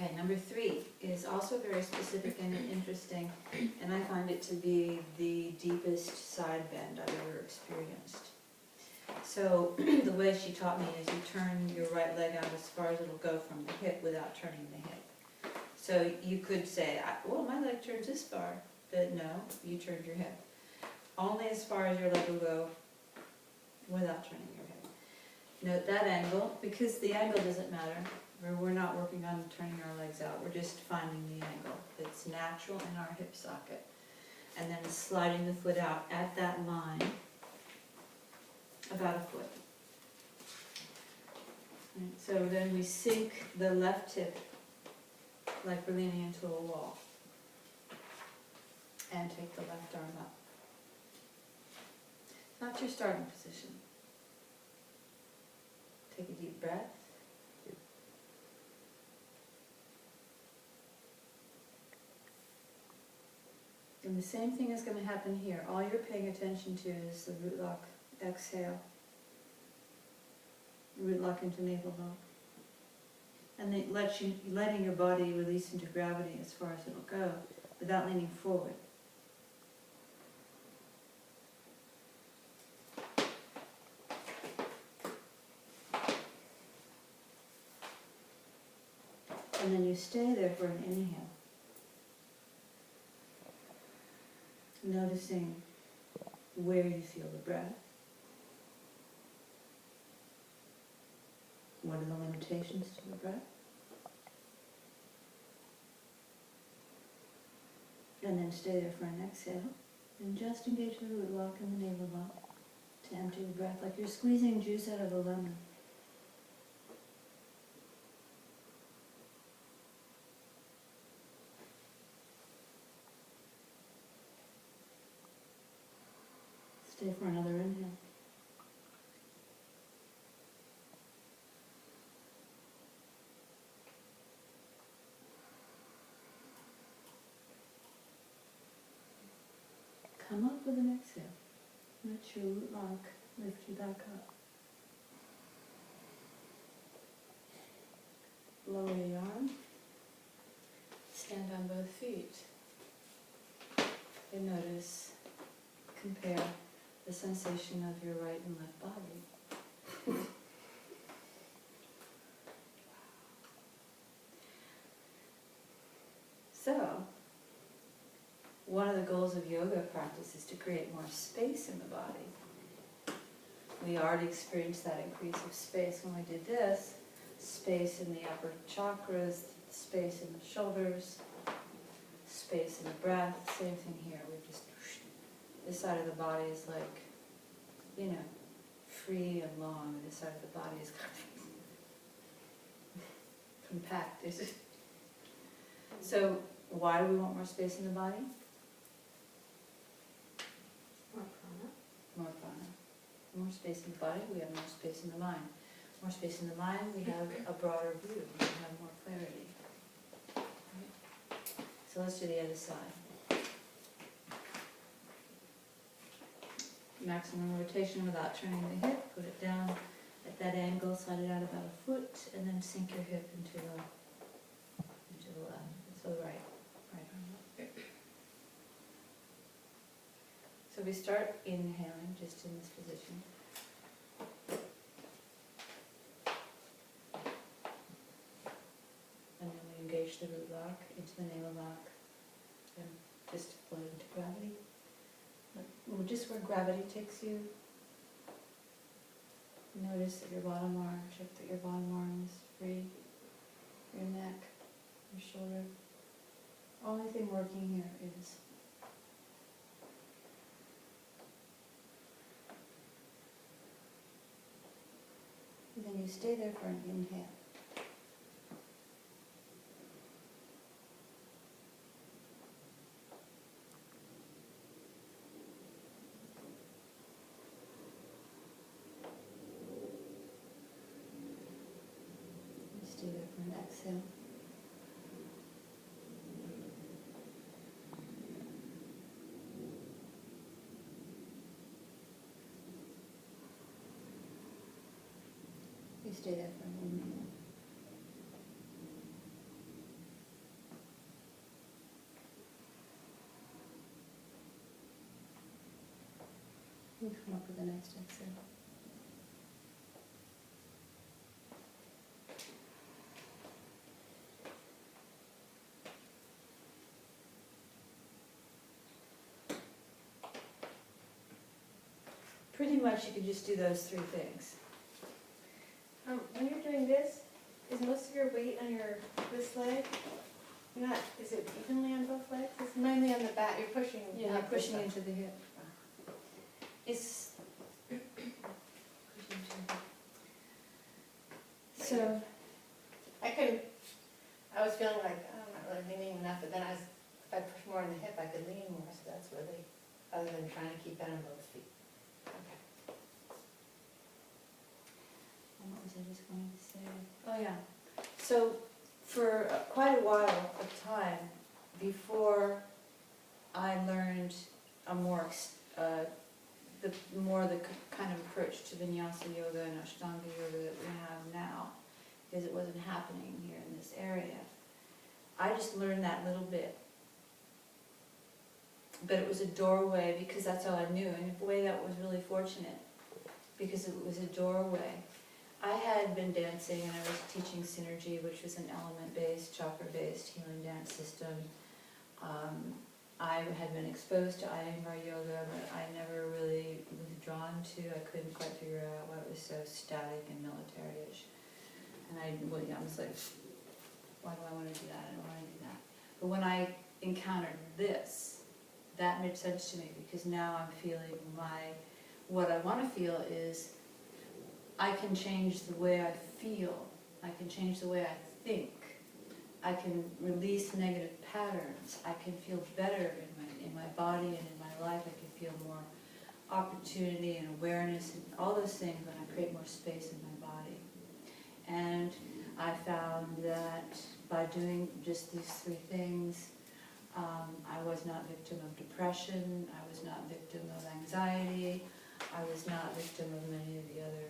Okay, number 3 is also very specific and interesting, and I find it to be the deepest side bend I've ever experienced. So the way she taught me is you turn your right leg out as far as it'll go from the hip without turning the hip. So you could say, well, my leg turns this far, but no, you turned your hip. Only as far as your leg will go without turning your hip. Note that angle, because the angle doesn't matter. We're not working on turning our legs out, we're just finding the angle that's natural in our hip socket. And then sliding the foot out at that line, about a foot. Right, so then we sink the left hip like we're leaning into a wall. And take the left arm up. That's your starting position. Take a deep breath. And the same thing is going to happen here. All you're paying attention to is the root lock exhale. Root lock into navel lock. And then letting your body release into gravity as far as it'll go without leaning forward. And then you stay there for an inhale. Noticing where you feel the breath. What are the limitations to the breath? And then stay there for an exhale. And just engage the root lock and the navel lock to empty the breath, like you're squeezing juice out of a lemon. Stay for another inhale. Come up with an exhale. Let your root lock lift you back up. Lower the arm. Stand on both feet. And notice, compare the sensation of your right and left body. So, one of the goals of yoga practice is to create more space in the body. We already experienced that increase of space when we did this. Space in the upper chakras, space in the shoulders, space in the breath. Same thing here. We just, this side of the body is like, you know, free and long, and this side of the body is kind of compact. So why do we want more space in the body? More prana. More prana. More space in the body, we have more space in the mind. More space in the mind, we have a broader view, we have more clarity. Right? So let's do the other side. Maximum rotation without turning the hip, put it down at that angle, slide it out about a foot, and then sink your hip into the left, so the right arm up. So we start inhaling just in this position. And then we engage the root lock into the navel lock and just float into gravity. Just where gravity takes you. Notice that your bottom arm, check that your bottom arm is free. Your neck, your shoulder. Only thing working here is and then you stay there for an inhale. You stay there for an exhale. You stay there for an inhale. You come up with a nice exit. Pretty much you could just do those three things. When you're doing this, is most of your weight on this leg? Not, is it evenly on both legs? It's mainly on the back, you're pushing. Yeah, you're not this pushing way. into the hip. It's pushing into the hip. So, I was feeling like, oh, I'm not really leaning enough, but then if I push more in the hip, I could lean more, so that's really, other than trying to keep it on both feet. Okay. and what was I just going to say? Oh, yeah. So, for quite a while of time, before I learned a more, the kind of approach to Vinyasa yoga and Ashtanga yoga that we have now, because it wasn't happening here in this area. I just learned that little bit. But it was a doorway because that's all I knew, and in a way that was really fortunate, because it was a doorway. I had been dancing and I was teaching Synergy, which was an element-based, chakra-based healing dance system. I had been exposed to Iyengar yoga, but I never really was drawn to. I couldn't quite figure out why it was so static and military-ish. And I was like, why do I want to do that? I don't want to do that. But when I encountered this, that made sense to me, because now I'm feeling what I want to feel is I can change the way I feel. I can change the way I think. I can release negative patterns. I can feel better in my body and in my life. I can feel more opportunity and awareness and all those things when I create more space in my body. And I found that by doing just these three things, I was not victim of depression, I was not victim of anxiety, I was not victim of many of the other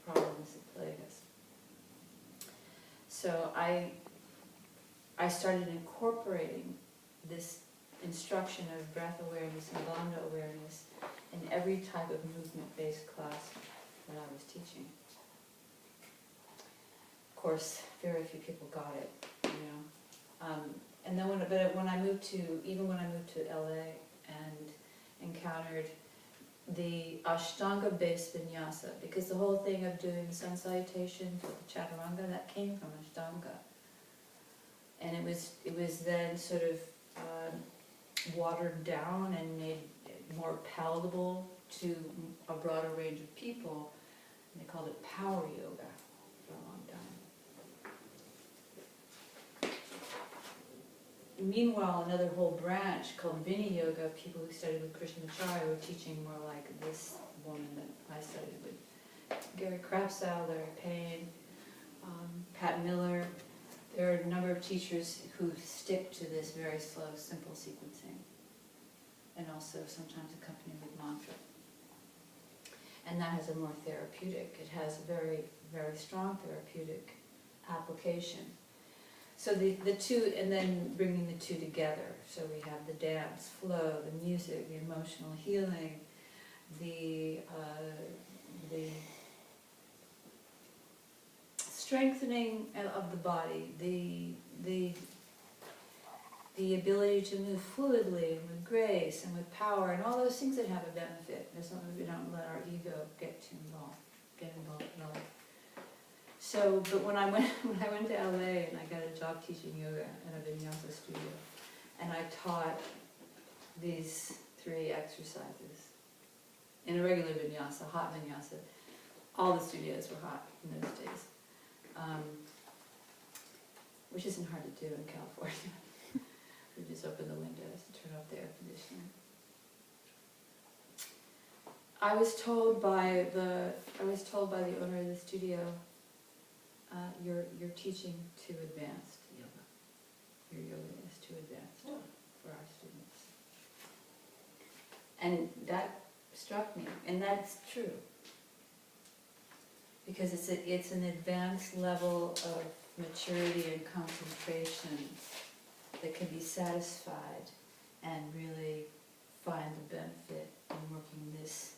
problems that plague us. So I started incorporating this instruction of breath awareness and bandha awareness in every type of movement-based class that I was teaching. Of course, very few people got it, you know. And then when I moved to LA and encountered the Ashtanga-based vinyasa, because the whole thing of doing the sun salutations with the chaturanga, that came from Ashtanga. And it was then sort of watered down and made more palatable to a broader range of people. And they called it power yoga for a long time. Meanwhile, another whole branch called Vini Yoga, people who studied with Krishnamacharya were teaching more like this woman that I studied with. Gary Krapsau, Larry Payne, Pat Miller. There are a number of teachers who stick to this very slow, simple sequencing, and also sometimes accompanied with mantra. And that has a more therapeutic, it has a very, very strong therapeutic application. So the two, and then bringing the two together. So we have the dance, flow, the music, the emotional healing, the strengthening of the body, the ability to move fluidly and with grace and with power, and all those things that have a benefit, as long as we don't let our ego get involved at all. So, but when I went to LA and I got a job teaching yoga at a vinyasa studio, and I taught these three exercises in a regular vinyasa, hot vinyasa. All the studios were hot in those days, which isn't hard to do in California. We just open the windows and turn off the air conditioning. I was told by the owner of the studio, you're teaching too advanced yoga. Your yoga is too advanced for our students. And that struck me, and that's true. Because it's an advanced level of maturity and concentration that can be satisfied and really find the benefit in working this,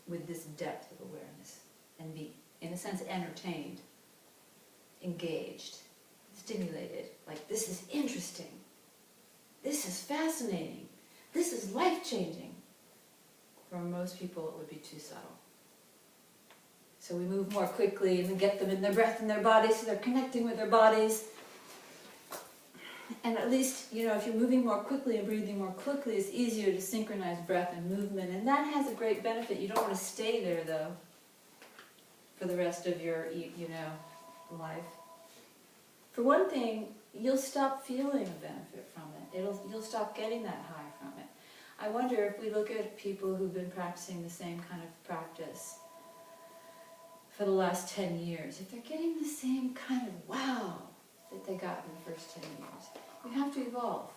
with this depth of awareness, and be, in a sense, entertained, engaged, stimulated, like this is interesting, this is fascinating, this is life-changing. For most people it would be too subtle. So we move more quickly and we get them in their breath and their bodies, so they're connecting with their bodies. And at least, you know, if you're moving more quickly and breathing more quickly, it's easier to synchronize breath and movement. And that has a great benefit. You don't want to stay there, though, for the rest of your, you know, life. For one thing, you'll stop feeling a benefit from it. You'll stop getting that high from it. I wonder if we look at people who've been practicing the same kind of practice for the last 10 years, if they're getting the same kind of wow that they got in the first 10 years. You have to evolve.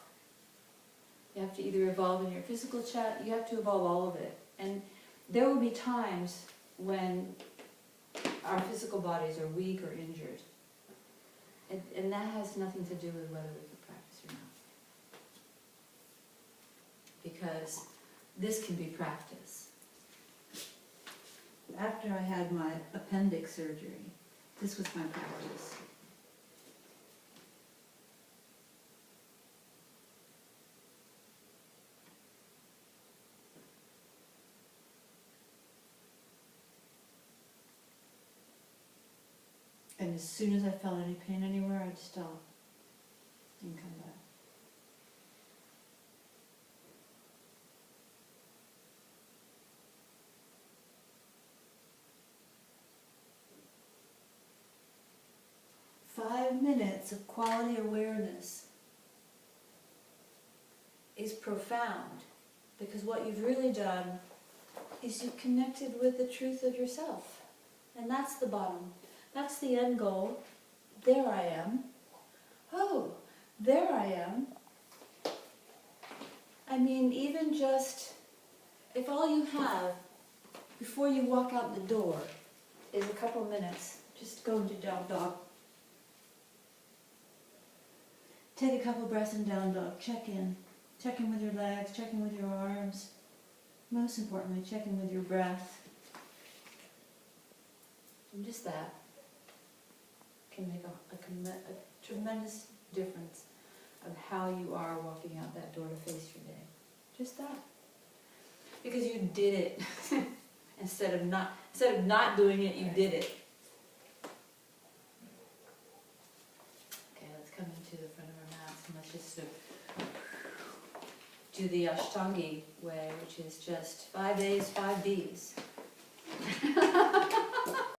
You have to either evolve in your physical chat, you have to evolve all of it. And there will be times when our physical bodies are weak or injured. And that has nothing to do with whether we can practice or not. Because this can be practice. After I had my appendix surgery, this was my practice. And as soon as I felt any pain anywhere, I'd stop and come back. Five minutes of quality awareness is profound, because what you've really done is you've connected with the truth of yourself. And that's the bottom. That's the end goal. There I am. Oh, there I am. I mean, even just, if all you have before you walk out the door is a couple minutes, just go into down dog. Take a couple breaths in down dog. Check in. Check in with your legs, check in with your arms. Most importantly, check in with your breath. And just that can make a tremendous difference of how you are walking out that door to face your day. Just that. Because you did it. Instead of not doing it, you did it. Okay, let's come into the front of our mats and let's just do the Ashtangi way, which is just 5 A's, 5 B's.